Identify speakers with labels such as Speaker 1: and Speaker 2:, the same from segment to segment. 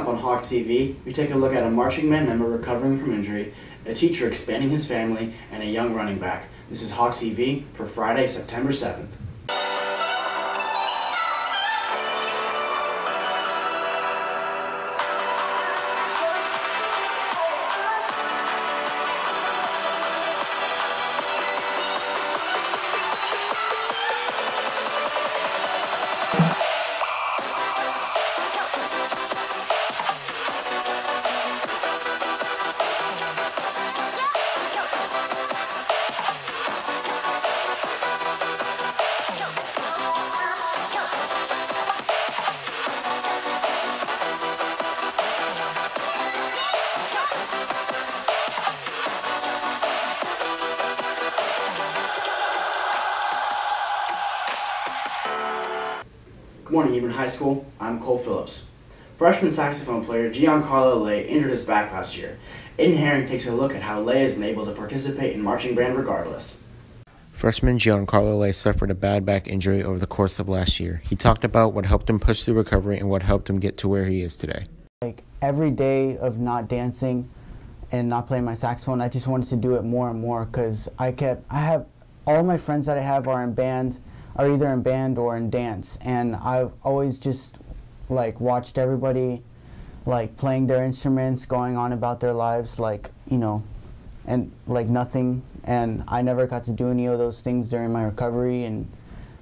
Speaker 1: On Hawk TV, we take a look at a marching band member recovering from injury, a teacher expanding his family, and a young running back. This is Hawk TV for Friday, September 7th. Good morning, Hebron High School. I'm Cole Phillips. Freshman saxophone player Giancarlo injured his back last year. Aiden Herring takes a look at how Lay has been able to participate in marching band regardless.
Speaker 2: Freshman Giancarlo suffered a bad back injury over the course of last year. He talked about what helped him push through recovery and what helped him get to where he is today.
Speaker 3: Like every day of not dancing and not playing my saxophone, I just wanted to do it more and more because I have all my friends that I have are either in band or in dance, and I've always just like watched everybody like playing their instruments, going on about their lives, like, you know, and like nothing, and I never got to do any of those things during my recovery, and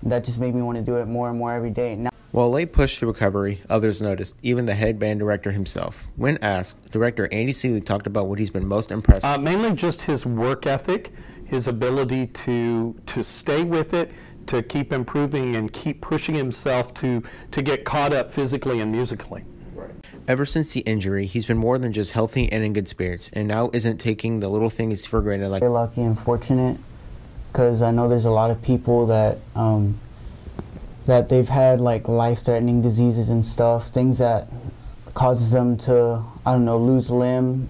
Speaker 3: that just made me want to do it more and more every day. Now,
Speaker 2: while Lay pushed through recovery, others noticed, even the head band director himself. When asked, director Andy Seeley talked about what he's been most impressed with.
Speaker 4: Mainly just his work ethic, his ability to stay with it, to keep improving and keep pushing himself to get caught up physically and musically.
Speaker 2: Ever since the injury, he's been more than just healthy and in good spirits, and now isn't taking the little things for granted. Like,
Speaker 3: very lucky and fortunate, because I know there's a lot of people that that they've had like life-threatening diseases and stuff, things that causes them to, I don't know, lose a limb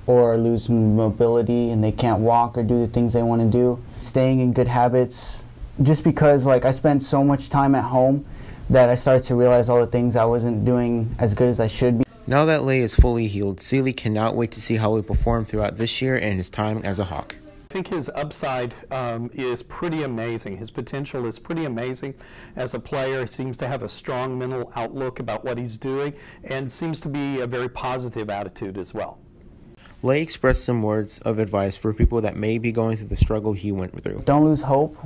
Speaker 3: or lose mobility, and they can't walk or do the things they want to do. Staying in good habits, just because like I spent so much time at home that I started to realize all the things I wasn't doing as good as I should be.
Speaker 2: Now that Lay is fully healed, Seeley cannot wait to see how he perform throughout this year and his time as a Hawk.
Speaker 4: I think his upside is pretty amazing. His potential is pretty amazing as a player. He seems to have a strong mental outlook about what he's doing and seems to be a very positive attitude as well.
Speaker 2: Lay expressed some words of advice for people that may be going through the struggle he went through.
Speaker 3: Don't lose hope.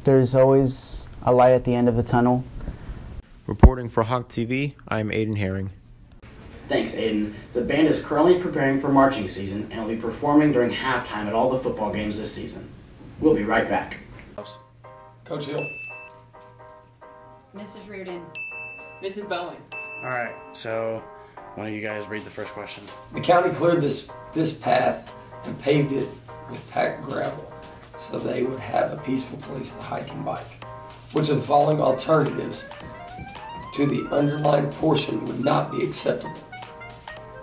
Speaker 3: There's always a light at the end of the tunnel.
Speaker 2: Reporting for Hawk TV, I'm Aiden Herring.
Speaker 1: Thanks, Aiden. The band is currently preparing for marching season and will be performing during halftime at all the football games this season. We'll be right back.
Speaker 5: Coach Hill.
Speaker 6: Mrs. Reardon.
Speaker 5: Mrs. Bowen.
Speaker 7: All right, so why don't you guys read the first question?
Speaker 5: The county cleared this path and paved it with packed gravel so they would have a peaceful place to hike and bike. Which of the following alternatives to the underlined portion would not be acceptable?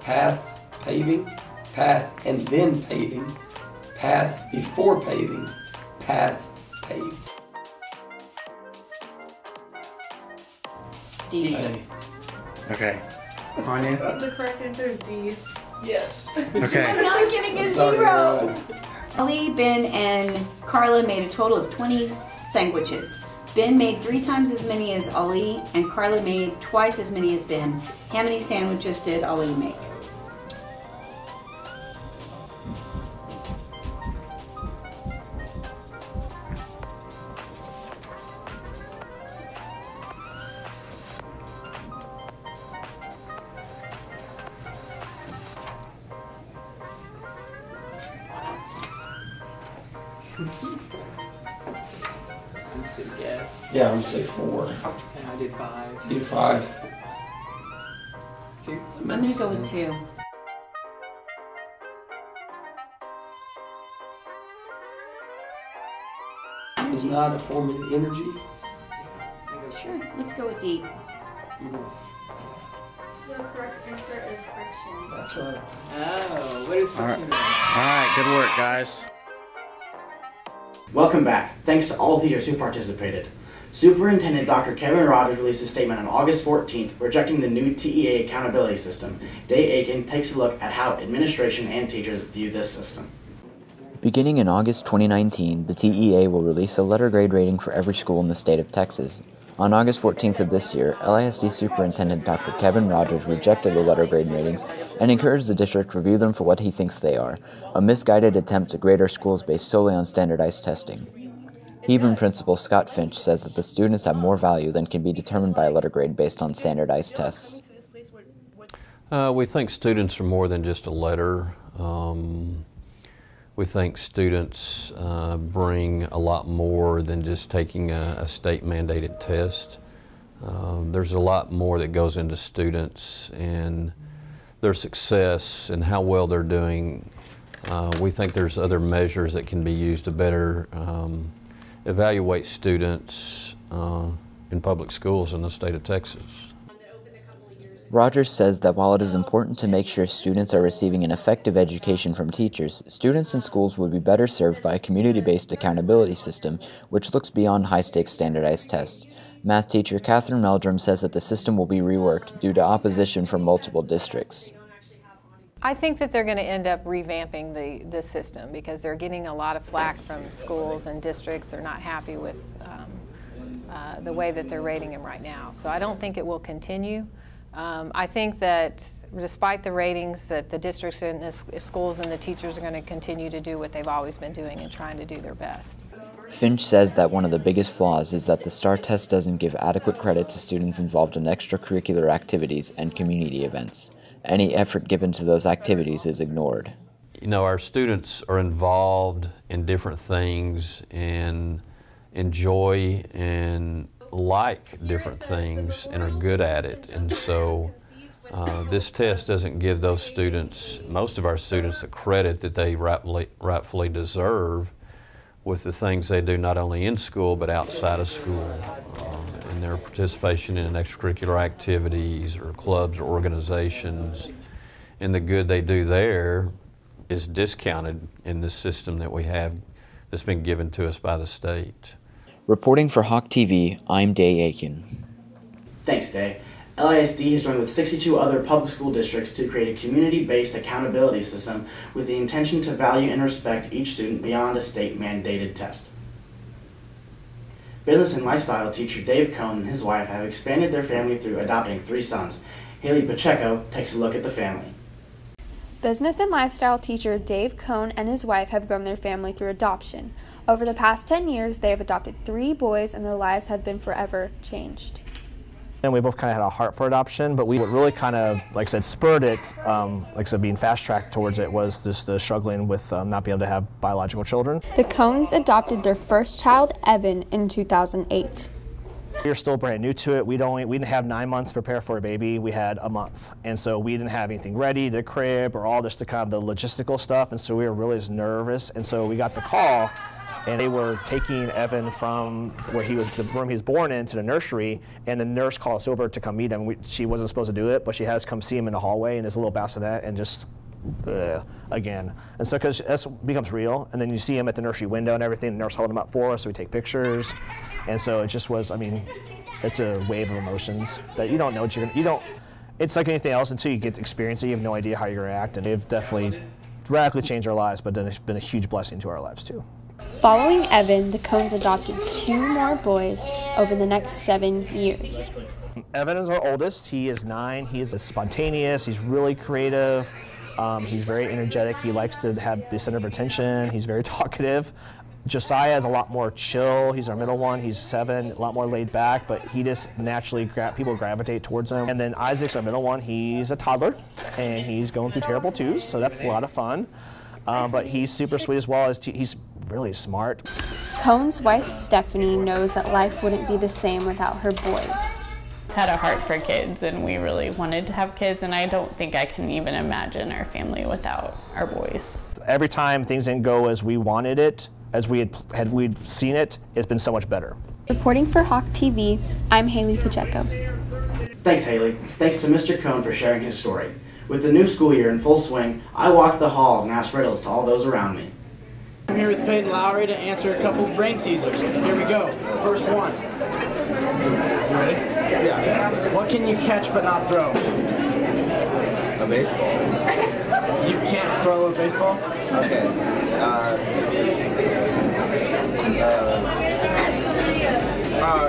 Speaker 5: Path, paving, path and then paving, path before paving, path paved.
Speaker 6: D.
Speaker 5: A.
Speaker 7: Okay.
Speaker 1: Anya?
Speaker 8: The correct answer is D.
Speaker 5: Yes.
Speaker 7: Okay.
Speaker 6: I'm not getting a zero. Ali, Ben, and Carla made a total of 20 sandwiches. Ben made 3 times as many as Ali, and Carla made twice as many as Ben. How many sandwiches did Ali make?
Speaker 5: Yeah, I'm gonna say 4.
Speaker 9: And I did 5.
Speaker 5: You did 5.
Speaker 9: 2.
Speaker 6: I'm gonna go with 2.
Speaker 5: Is not a form of energy.
Speaker 6: Sure, let's go with D.
Speaker 8: The correct answer is friction.
Speaker 5: That's right.
Speaker 9: Oh, what is friction?
Speaker 7: All right, good work, guys.
Speaker 1: Welcome back. Thanks to all teachers who participated. Superintendent Dr. Kevin Rogers released a statement on August 14th rejecting the new TEA accountability system. Dave Aiken takes a look at how administration and teachers view this system.
Speaker 10: Beginning in August 2019, the TEA will release a letter grade rating for every school in the state of Texas. On August 14th of this year, LISD Superintendent Dr. Kevin Rogers rejected the letter grade ratings and encouraged the district to review them for what he thinks they are, a misguided attempt to grade our schools based solely on standardized testing. Hebron Principal Scot Finch says that the students have more value than can be determined by a letter grade based on standardized tests.
Speaker 11: We think students are more than just a letter. We think students bring a lot more than just taking a state-mandated test. There's a lot more that goes into students and their success and how well they're doing. We think there's other measures that can be used to better evaluate students in public schools in the state of Texas.
Speaker 10: Rogers says that while it is important to make sure students are receiving an effective education from teachers, students in schools would be better served by a community-based accountability system which looks beyond high-stakes standardized tests. Math teacher Catherine Meldrum says that the system will be reworked due to opposition from multiple districts.
Speaker 12: I think that they're going to end up revamping the system because they're getting a lot of flack from schools and districts. They're not happy with the way that they're rating them right now. So I don't think it will continue. I think that despite the ratings, that the districts and the schools and the teachers are going to continue to do what they've always been doing and trying to do their best.
Speaker 10: Finch says that one of the biggest flaws is that the STAR test doesn't give adequate credit to students involved in extracurricular activities and community events. Any effort given to those activities is ignored.
Speaker 11: You know, our students are involved in different things and enjoy and like different things and are good at it. And so this test doesn't give those students, most of our students, the credit that they rightfully deserve with the things they do not only in school but outside of school. And their participation in extracurricular activities or clubs or organizations, and the good they do there is discounted in this system that we have that's been given to us by the state.
Speaker 10: Reporting for Hawk TV, I'm Day Aiken.
Speaker 1: Thanks, Day. LISD has joined with 62 other public school districts to create a community-based accountability system with the intention to value and respect each student beyond a state-mandated test. Business and lifestyle teacher Dave Cohn and his wife have expanded their family through adopting 3 sons. Haley Pacheco takes a look at the family.
Speaker 13: Business and lifestyle teacher Dave Cohn and his wife have grown their family through adoption. Over the past 10 years, they have adopted 3 boys and their lives have been forever changed.
Speaker 14: And we both kind of had a heart for adoption, but what really kind of, like I said, spurred it, like I said, being fast-tracked towards it was just the struggling with not being able to have biological children.
Speaker 13: The Cohns adopted their first child, Evan, in 2008.
Speaker 14: We were still brand new to it. We didn't have 9 months to prepare for a baby. We had a month. And so we didn't have anything ready, the crib or all this, the kind of the logistical stuff. And so we were really just nervous. And so we got the call, and they were taking Evan from where he was, the room he was born in, to the nursery, and the nurse called us over to come meet him. She wasn't supposed to do it, but she has come see him in the hallway in his little bassinet and just, again. And so because that becomes real, and then you see him at the nursery window and everything, the nurse holding him up for us, so we take pictures. And so it just was, I mean, it's a wave of emotions that you don't know what it's like anything else until you get to experience it, you have no idea how you're gonna react, and they've definitely radically changed our lives, but then it's been a huge blessing to our lives too.
Speaker 13: Following Evan, the Cohns adopted 2 more boys over the next 7 years.
Speaker 14: Evan is our oldest. He is 9. He is spontaneous. He's really creative. He's very energetic. He likes to have the center of attention. He's very talkative. Josiah is a lot more chill. He's our middle one. He's 7, a lot more laid back, but he just naturally, people gravitate towards him. And then Isaac's our middle one. He's a toddler, and he's going through terrible twos, so that's a lot of fun. But he's super sweet as well. He's really smart.
Speaker 13: Cohn's wife, Stephanie, knows that life wouldn't be the same without her boys.
Speaker 15: Had a heart for kids, and we really wanted to have kids, and I don't think I can even imagine our family without our boys.
Speaker 14: Every time things didn't go as we wanted it, as we'd seen it, it's been so much better.
Speaker 13: Reporting for Hawk TV, I'm Haley Pacheco.
Speaker 1: Thanks, Haley. Thanks to Mr. Cohn for sharing his story. With the new school year in full swing, I walked the halls and asked riddles to all those around me.
Speaker 16: I'm here with Peyton Lowry to answer a couple brain teasers. Here we go. First one.
Speaker 1: ready? Yeah. What can you catch but not throw?
Speaker 16: A baseball.
Speaker 1: You can't throw a baseball?
Speaker 16: Okay.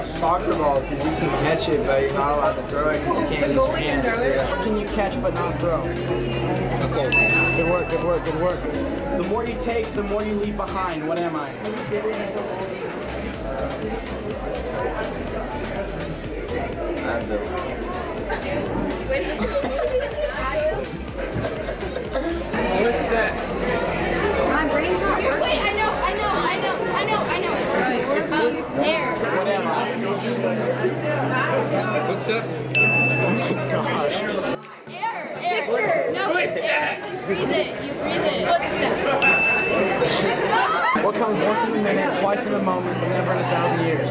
Speaker 16: Soccer ball, because you can catch it, but you're not allowed to throw it because you can't use your hands.
Speaker 1: What can you catch but not throw?
Speaker 16: Okay.
Speaker 1: Good work, good work, good work. The more you take, the more you leave behind. What am I?
Speaker 16: What's that?
Speaker 6: My brain's not working. Wait, I know. Air.
Speaker 1: What am I?
Speaker 16: Footsteps?
Speaker 1: Oh my gosh.
Speaker 6: Air. No, it's air. You just breathe it. You breathe it. Footsteps.
Speaker 1: What comes once in a minute, twice in a moment, but never in 1,000 years?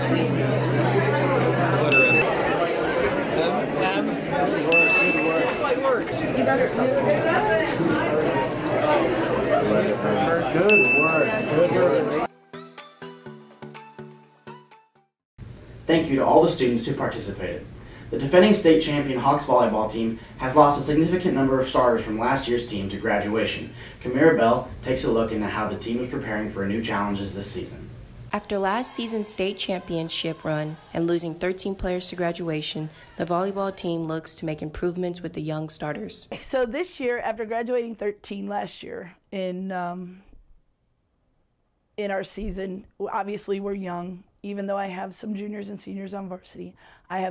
Speaker 1: M. Good work, good work. That's why it worked. You better. Good work, good work. Thank you to all the students who participated. The defending state champion Hawks volleyball team has lost a significant number of starters from last year's team to graduation. Kamira Bell takes a look into how the team is preparing for new challenges this season.
Speaker 17: After last season's state championship run and losing 13 players to graduation, the volleyball team looks to make improvements with the young starters.
Speaker 18: So this year, after graduating 13 last year in our season, obviously we're young. Even though I have some juniors and seniors on varsity,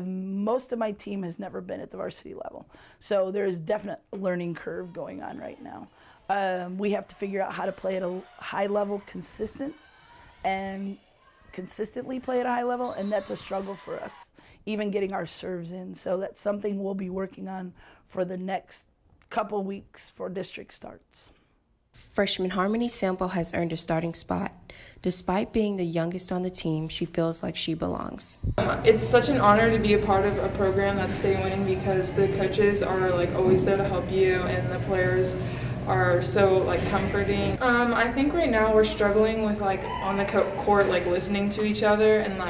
Speaker 18: most of my team has never been at the varsity level. So there is definite learning curve going on right now. We have to figure out how to play at a high level, consistently play at a high level, and that's a struggle for us, even getting our serves in. So that's something we'll be working on for the next couple weeks for district starts.
Speaker 17: Freshman Harmony Sample has earned a starting spot. Despite being the youngest on the team, she feels like she belongs.
Speaker 19: It's such an honor to be a part of a program that's state winning because the coaches are always there to help you, and the players are so comforting. I think right now we're struggling with on the court listening to each other and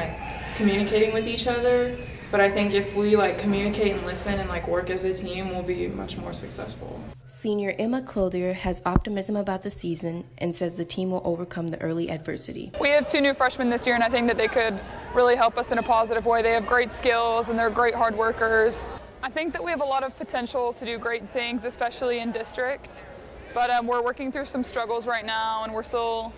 Speaker 19: communicating with each other. But I think if we communicate and listen and work as a team, we'll be much more successful.
Speaker 17: Senior Emma Clothier has optimism about the season and says the team will overcome the early adversity.
Speaker 20: We have 2 new freshmen this year, and I think that they could really help us in a positive way. They have great skills and they're great hard workers. I think that we have a lot of potential to do great things, especially in district. But we're working through some struggles right now, and we're still,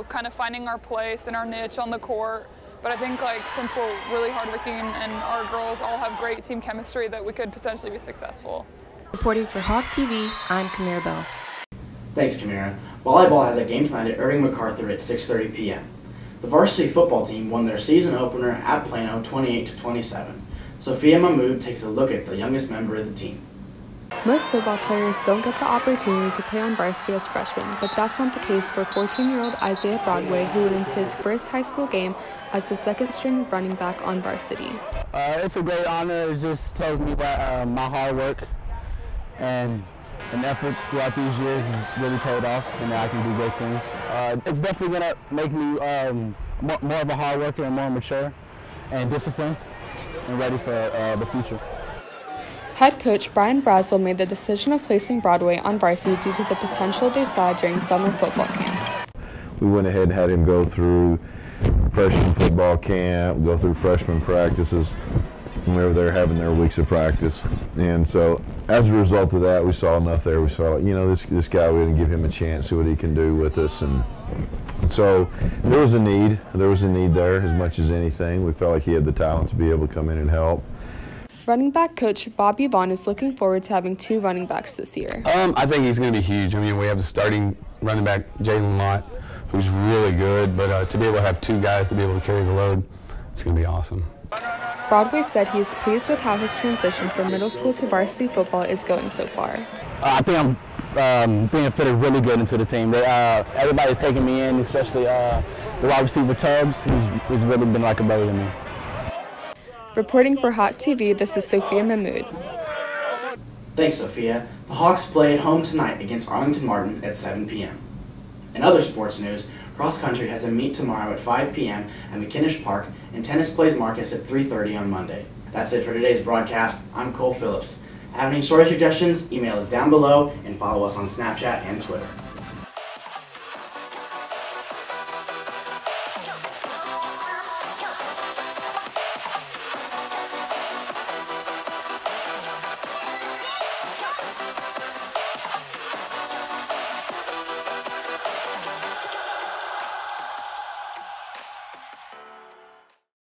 Speaker 20: kind of finding our place and our niche on the court. But I think since we're really hardworking and our girls all have great team chemistry, that we could potentially be successful.
Speaker 17: Reporting for Hawk TV, I'm Kamira Bell.
Speaker 1: Thanks, Kamira. Volleyball has a game planned at Irving MacArthur at 6:30 p.m. The varsity football team won their season opener at Plano 28-27. Sophia Mahmood takes a look at the youngest member of the team.
Speaker 21: Most football players don't get the opportunity to play on varsity as freshmen, but that's not the case for 14-year-old Isaiah Broadway, who wins his first high school game as the second-string running back on varsity.
Speaker 22: It's a great honor. It just tells me that my hard work and effort throughout these years has really paid off, and that I can do great things. It's definitely going to make me more of a hard worker and more mature and disciplined and ready for the future.
Speaker 21: Head coach Brian Brazel made the decision of placing Broadway on varsity due to the potential they saw during summer football camps.
Speaker 23: We went ahead and had him go through freshman football camp, go through freshman practices whenever they're having their weeks of practice. And so as a result of that, we saw enough there. We saw, this guy, we're going to give him a chance, see what he can do with us. And so there was a need. There was a need there as much as anything. We felt like he had the talent to be able to come in and help.
Speaker 21: Running back coach Bobby Vaughn is looking forward to having 2 running backs this year.
Speaker 22: I think he's going to be huge. We have the starting running back, Jalen Lott, who's really good, but to be able to have 2 guys to be able to carry the load, it's going to be awesome.
Speaker 21: Broadway said he is pleased with how his transition from middle school to varsity football is going so far.
Speaker 22: I think I'm fitted really good into the team. Everybody's taking me in, especially the wide receiver Tubbs. He's really been like a brother to me.
Speaker 21: Reporting for Hawk TV, this is Sophia Mahmood.
Speaker 1: Thanks, Sophia. The Hawks play at home tonight against Arlington Martin at 7 p.m. In other sports news, cross country has a meet tomorrow at 5 p.m. at McKinnish Park, and tennis plays Marcus at 3:30 on Monday. That's it for today's broadcast. I'm Cole Phillips. Have any story suggestions? Email us down below and follow us on Snapchat and Twitter.